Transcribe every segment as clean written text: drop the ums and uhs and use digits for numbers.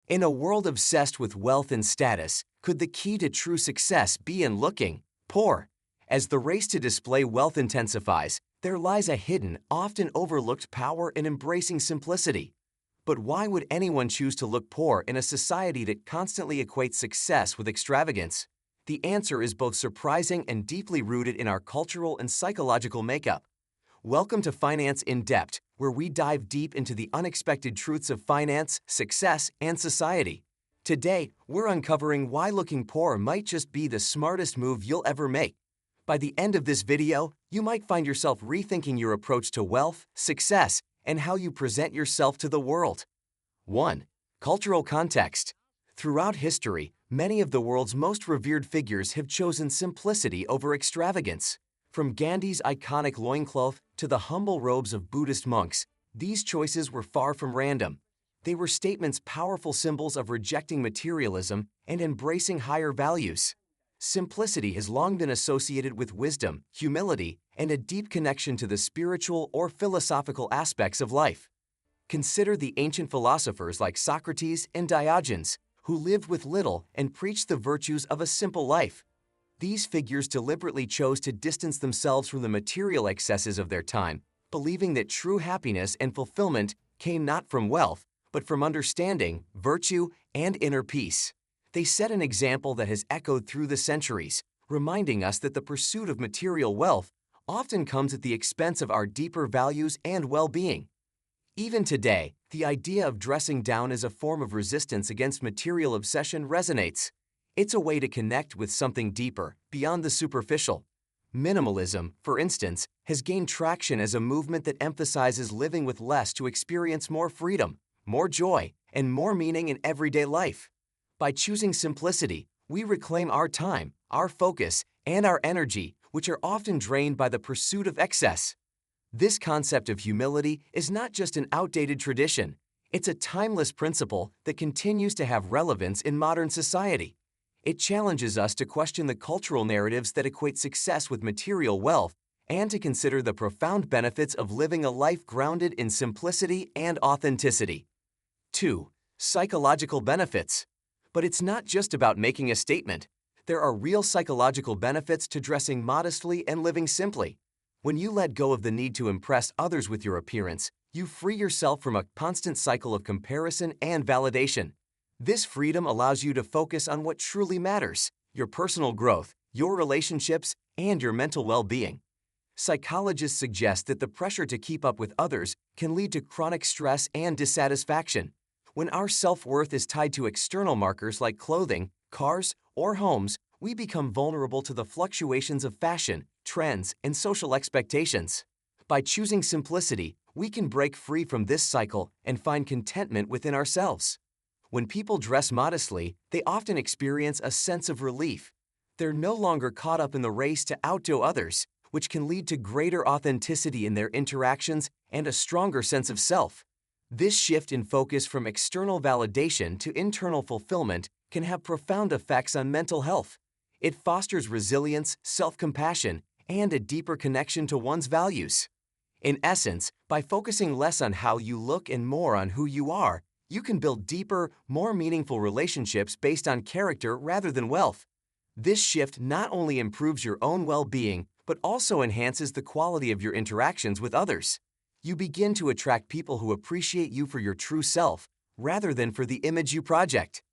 In a world obsessed with wealth and status, could the key to true success be in looking poor? As the race to display wealth intensifies, there lies a hidden, often overlooked power in embracing simplicity. But why would anyone choose to look poor in a society that constantly equates success with extravagance? The answer is both surprising and deeply rooted in our cultural and psychological makeup. Welcome to Finance in Depth, where we dive deep into the unexpected truths of finance, success, and society. Today, we're uncovering why looking poor might just be the smartest move you'll ever make. By the end of this video, you might find yourself rethinking your approach to wealth, success, and how you present yourself to the world. 1. Cultural context. Throughout history, many of the world's most revered figures have chosen simplicity over extravagance. From Gandhi's iconic loincloth to the humble robes of Buddhist monks, these choices were far from random. They were statements, powerful symbols of rejecting materialism and embracing higher values. Simplicity has long been associated with wisdom, humility, and a deep connection to the spiritual or philosophical aspects of life. Consider the ancient philosophers like Socrates and Diogenes, who lived with little and preached the virtues of a simple life. These figures deliberately chose to distance themselves from the material excesses of their time, believing that true happiness and fulfillment came not from wealth, but from understanding, virtue, and inner peace. They set an example that has echoed through the centuries, reminding us that the pursuit of material wealth often comes at the expense of our deeper values and well-being. Even today, the idea of dressing down as a form of resistance against material obsession resonates. It's a way to connect with something deeper, beyond the superficial. Minimalism, for instance, has gained traction as a movement that emphasizes living with less to experience more freedom, more joy, and more meaning in everyday life. By choosing simplicity, we reclaim our time, our focus, and our energy, which are often drained by the pursuit of excess. This concept of humility is not just an outdated tradition. It's a timeless principle that continues to have relevance in modern society. It challenges us to question the cultural narratives that equate success with material wealth and to consider the profound benefits of living a life grounded in simplicity and authenticity. 2. Psychological benefits. But it's not just about making a statement. There are real psychological benefits to dressing modestly and living simply. When you let go of the need to impress others with your appearance, you free yourself from a constant cycle of comparison and validation. This freedom allows you to focus on what truly matters: your personal growth, your relationships, and your mental well-being. Psychologists suggest that the pressure to keep up with others can lead to chronic stress and dissatisfaction. When our self-worth is tied to external markers like clothing, cars, or homes, we become vulnerable to the fluctuations of fashion, trends, and social expectations. By choosing simplicity, we can break free from this cycle and find contentment within ourselves. When people dress modestly, they often experience a sense of relief. They're no longer caught up in the race to outdo others, which can lead to greater authenticity in their interactions and a stronger sense of self. This shift in focus from external validation to internal fulfillment can have profound effects on mental health. It fosters resilience, self-compassion, and a deeper connection to one's values. In essence, by focusing less on how you look and more on who you are, you can build deeper, more meaningful relationships based on character rather than wealth. This shift not only improves your own well-being, but also enhances the quality of your interactions with others. You begin to attract people who appreciate you for your true self, rather than for the image you project.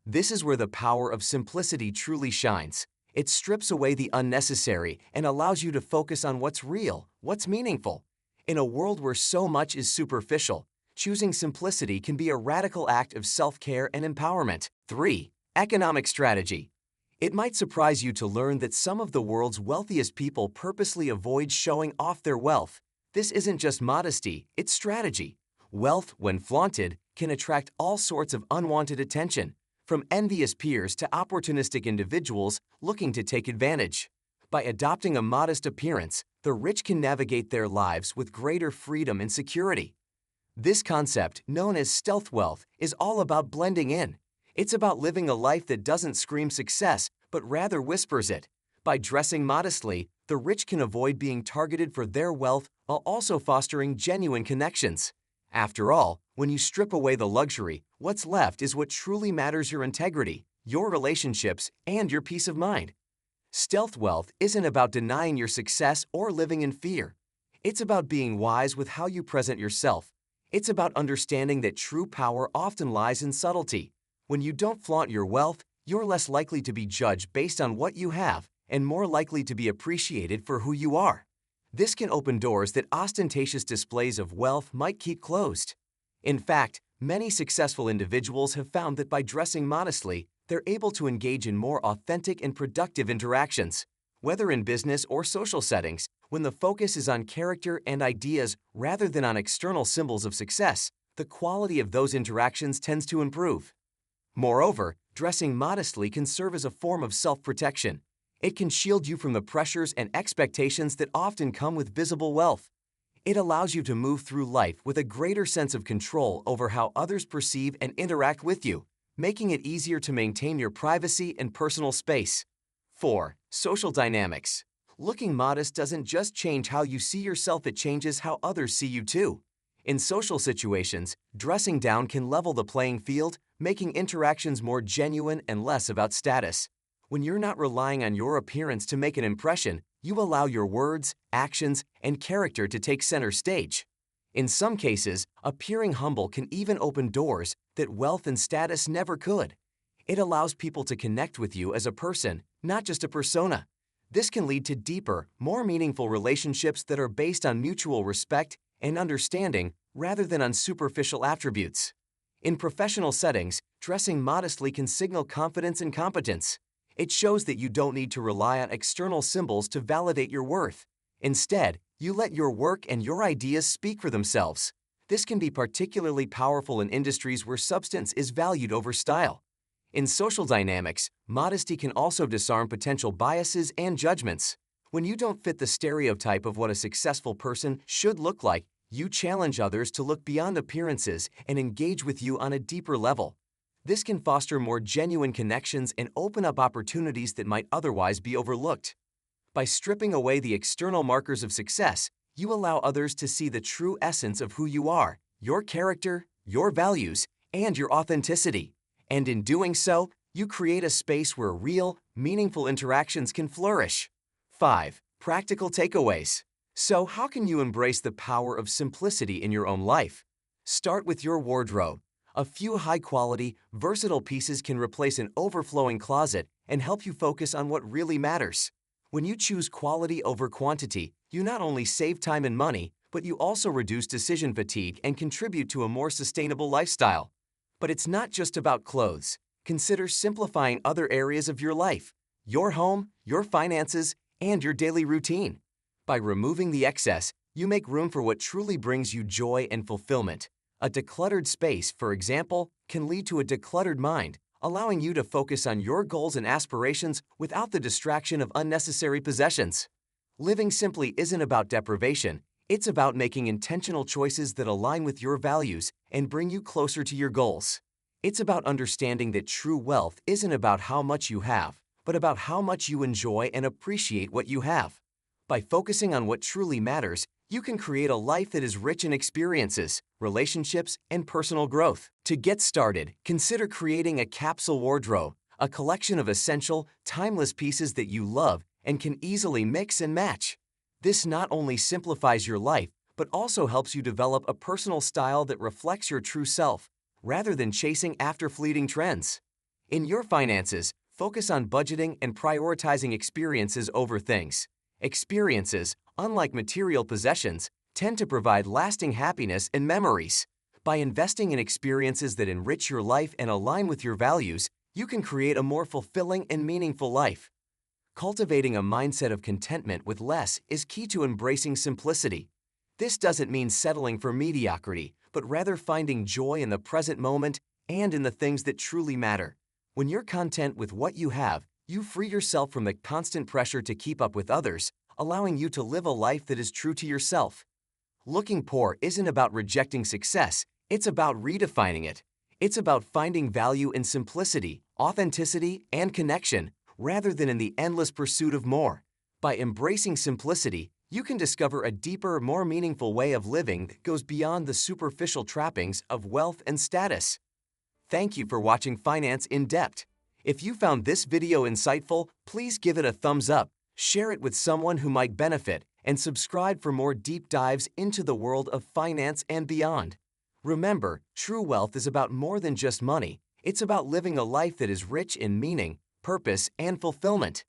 This is where the power of simplicity truly shines. It strips away the unnecessary and allows you to focus on what's real, what's meaningful. In a world where so much is superficial, choosing simplicity can be a radical act of self-care and empowerment. 3. Economic strategy. It might surprise you to learn that some of the world's wealthiest people purposely avoid showing off their wealth. This isn't just modesty, it's strategy. Wealth, when flaunted, can attract all sorts of unwanted attention, from envious peers to opportunistic individuals looking to take advantage. By adopting a modest appearance, the rich can navigate their lives with greater freedom and security. This concept, known as stealth wealth, is all about blending in. It's about living a life that doesn't scream success, but rather whispers it. By dressing modestly, the rich can avoid being targeted for their wealth while also fostering genuine connections. After all, when you strip away the luxury, What's left is what truly matters: your integrity, your relationships, and your peace of mind. Stealth wealth isn't about denying your success or living in fear. It's about being wise with how you present yourself. It's about understanding that true power often lies in subtlety. When you don't flaunt your wealth, you're less likely to be judged based on what you have and more likely to be appreciated for who you are. This can open doors that ostentatious displays of wealth might keep closed. In fact, many successful individuals have found that by dressing modestly, they're able to engage in more authentic and productive interactions. Whether in business or social settings, when the focus is on character and ideas rather than on external symbols of success, the quality of those interactions tends to improve. Moreover, dressing modestly can serve as a form of self-protection. It can shield you from the pressures and expectations that often come with visible wealth. It allows you to move through life with a greater sense of control over how others perceive and interact with you, making it easier to maintain your privacy and personal space. 4. Social dynamics. Looking modest doesn't just change how you see yourself, it changes how others see you too. In social situations, dressing down can level the playing field, making interactions more genuine and less about status. When you're not relying on your appearance to make an impression, you allow your words, actions, and character to take center stage. In some cases, appearing humble can even open doors that wealth and status never could. It allows people to connect with you as a person, not just a persona. This can lead to deeper, more meaningful relationships that are based on mutual respect and understanding rather than on superficial attributes. In professional settings, dressing modestly can signal confidence and competence. It shows that you don't need to rely on external symbols to validate your worth. Instead, you let your work and your ideas speak for themselves. This can be particularly powerful in industries where substance is valued over style. In social dynamics, modesty can also disarm potential biases and judgments. When you don't fit the stereotype of what a successful person should look like, you challenge others to look beyond appearances and engage with you on a deeper level. This can foster more genuine connections and open up opportunities that might otherwise be overlooked. By stripping away the external markers of success, you allow others to see the true essence of who you are, your character, your values, and your authenticity. And in doing so, you create a space where real, meaningful interactions can flourish. 5. Practical takeaways. So, how can you embrace the power of simplicity in your own life? Start with your wardrobe. A few high-quality, versatile pieces can replace an overflowing closet and help you focus on what really matters. When you choose quality over quantity, you not only save time and money, but you also reduce decision fatigue and contribute to a more sustainable lifestyle. But it's not just about clothes. Consider simplifying other areas of your life: your home, your finances, and your daily routine. By removing the excess, you make room for what truly brings you joy and fulfillment. A decluttered space, for example, can lead to a decluttered mind, allowing you to focus on your goals and aspirations without the distraction of unnecessary possessions. Living simply isn't about deprivation. It's about making intentional choices that align with your values and bring you closer to your goals. It's about understanding that true wealth isn't about how much you have, but about how much you enjoy and appreciate what you have. By focusing on what truly matters, you can create a life that is rich in experiences, relationships, and personal growth. To get started, consider creating a capsule wardrobe, a collection of essential, timeless pieces that you love and can easily mix and match. This not only simplifies your life, but also helps you develop a personal style that reflects your true self, rather than chasing after fleeting trends. In your finances, focus on budgeting and prioritizing experiences over things. Experiences, unlike material possessions, tend to provide lasting happiness and memories. By investing in experiences that enrich your life and align with your values, you can create a more fulfilling and meaningful life. Cultivating a mindset of contentment with less is key to embracing simplicity. This doesn't mean settling for mediocrity, but rather finding joy in the present moment and in the things that truly matter. When you're content with what you have, you free yourself from the constant pressure to keep up with others, allowing you to live a life that is true to yourself. Looking poor isn't about rejecting success, it's about redefining it. It's about finding value in simplicity, authenticity, and connection, rather than in the endless pursuit of more. By embracing simplicity, you can discover a deeper, more meaningful way of living that goes beyond the superficial trappings of wealth and status. Thank you for watching Finance in Depth. If you found this video insightful, please give it a thumbs up, share it with someone who might benefit, and subscribe for more deep dives into the world of finance and beyond. Remember, true wealth is about more than just money. It's about living a life that is rich in meaning, purpose, and fulfillment.